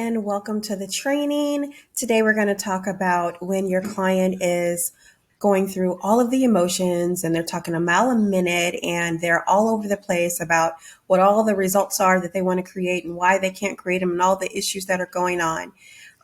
and welcome to the training. Today we're going to talk about when your client is going through all of the emotions and they're talking a mile a minute and they're all over the place about what all the results are that they want to create and why they can't create them and all the issues that are going on.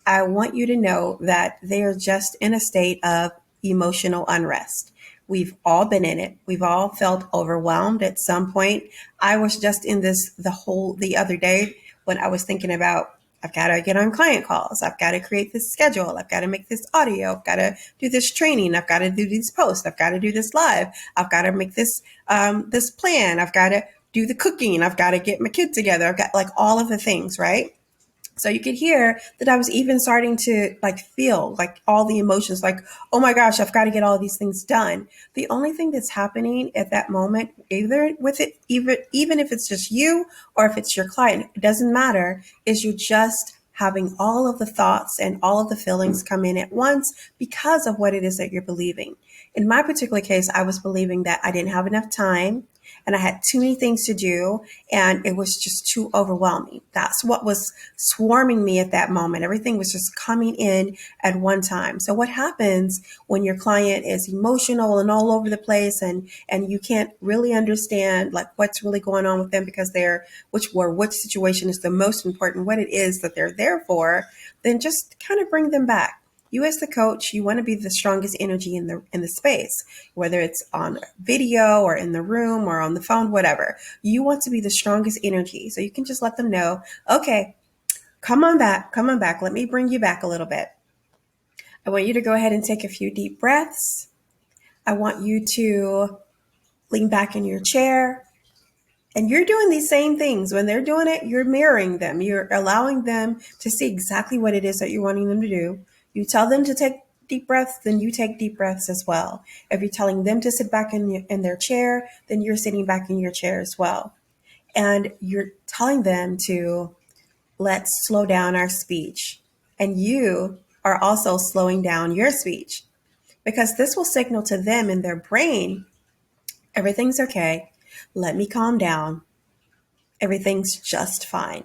I want you to know that they are just in a state of emotional unrest. We've all been in it. We've all felt overwhelmed at some point. I was just in this the other day when I was thinking about I've got to get on client calls. I've got to create this schedule. I've got to make this audio. I've got to do this training. I've got to do these posts. I've got to do this live. I've got to make this plan. I've got to do the cooking. I've got to get my kid together. I've got like all of the things, right? So you could hear that I was even starting to feel like all the emotions, like, oh my gosh, I've got to get all these things done. The only thing that's happening at that moment, either with it, even if it's just you or if it's your client, it doesn't matter, is you're just having all of the thoughts and all of the feelings come in at once because of what it is that you're believing. In my particular case, I was believing that I didn't have enough time and I had too many things to do and it was just too overwhelming. That's what was swarming me at that moment. Everything was just coming in at one time. So what happens when your client is emotional and all over the place and you can't really understand like what's really going on with them because which situation is the most important, what it is that they're there for, then just kind of bring them back. You as the coach, you want to be the strongest energy in the space, whether it's on video or in the room or on the phone, whatever. You want to be the strongest energy. So you can just let them know, okay, come on back. Let me bring you back a little bit. I want you to go ahead and take a few deep breaths. I want you to lean back in your chair. And you're doing these same things. When they're doing it, you're mirroring them. You're allowing them to see exactly what it is that you're wanting them to do. You tell them to take deep breaths, then you take deep breaths as well. If you're telling them to sit back in their chair, then you're sitting back in your chair as well. And you're telling them to let's slow down our speech. And you are also slowing down your speech because this will signal to them in their brain, everything's okay. Let me calm down. Everything's just fine.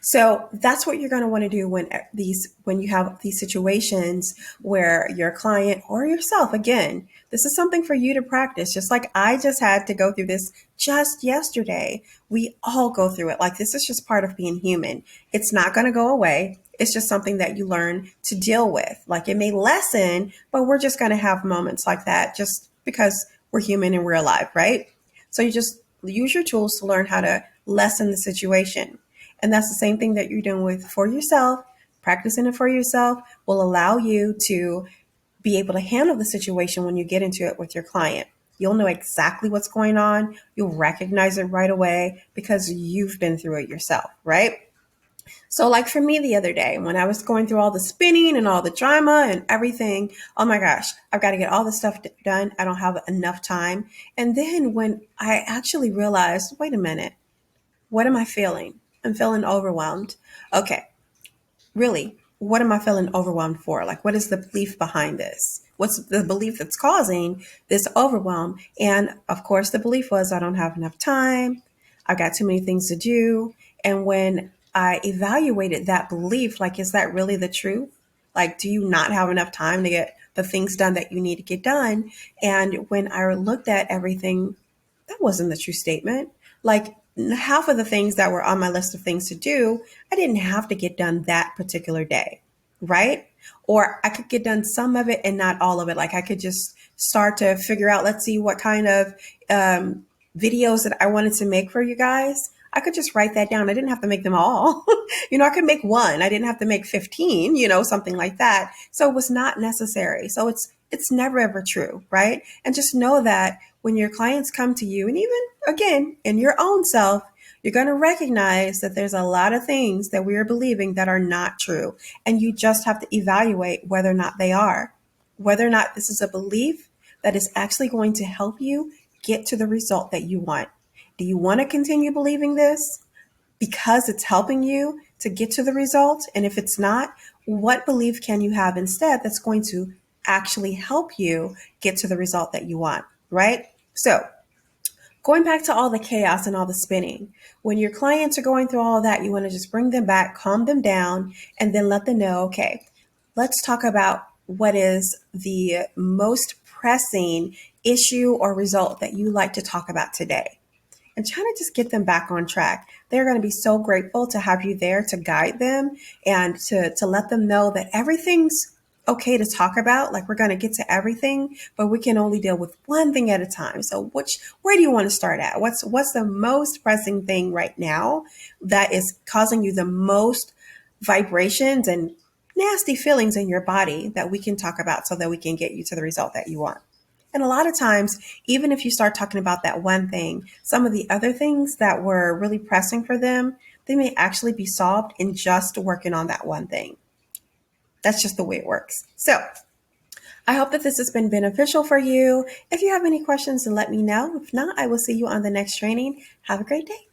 So that's what you're going to want to do when you have these situations where your client or yourself, again, this is something for you to practice. Just like I just had to go through this just yesterday. We all go through it. Like this is just part of being human. It's not going to go away. It's just something that you learn to deal with. Like it may lessen, but we're just going to have moments like that just because we're human and we're alive, right? So you just use your tools to learn how to lessen the situation. And that's the same thing that you're doing for yourself. Practicing it for yourself will allow you to be able to handle the situation when you get into it with your client. You'll know exactly what's going on. You'll recognize it right away because you've been through it yourself, right? So like for me the other day, when I was going through all the spinning and all the drama and everything, oh my gosh, I've got to get all this stuff done. I don't have enough time. And then when I actually realized, wait a minute, what am I feeling? I'm feeling overwhelmed. Okay, really, what am I feeling overwhelmed for? Like, what is the belief behind this? What's the belief that's causing this overwhelm? And of course, the belief was I don't have enough time. I've got too many things to do. And when I evaluated that belief, like, is that really the truth? Like, do you not have enough time to get the things done that you need to get done? And when I looked at everything, that wasn't the true statement. Like, half of the things that were on my list of things to do, I didn't have to get done that particular day, right? Or I could get done some of it and not all of it. Like I could just start to figure out, let's see what kind of videos that I wanted to make for you guys. I could just write that down. I didn't have to make them all. I could make one. I didn't have to make 15, something like that. So it was not necessary. So it's never ever true, right? And just know that when your clients come to you, and even again, in your own self, you're going to recognize that there's a lot of things that we are believing that are not true. And you just have to evaluate whether or not they are, whether or not this is a belief that is actually going to help you get to the result that you want. Do you want to continue believing this because it's helping you to get to the result? And if it's not, what belief can you have instead that's going to actually help you get to the result that you want, right? So Going back to all the chaos and all the spinning, when your clients are going through all of that, you want to just bring them back, calm them down, and then let them know, okay, let's talk about what is the most pressing issue or result that you like to talk about today, and trying to just get them back on track. They're going to be so grateful to have you there to guide them and to let them know that everything's okay to talk about. Like, we're going to get to everything, but we can only deal with one thing at a time. So where do you want to start at? What's the most pressing thing right now that is causing you the most vibrations and nasty feelings in your body that we can talk about so that we can get you to the result that you want? And a lot of times, even if you start talking about that one thing, some of the other things that were really pressing for them, they may actually be solved in just working on that one thing. That's just the way it works. So I hope that this has been beneficial for you. If you have any questions, then let me know. If not, I will see you on the next training. Have a great day.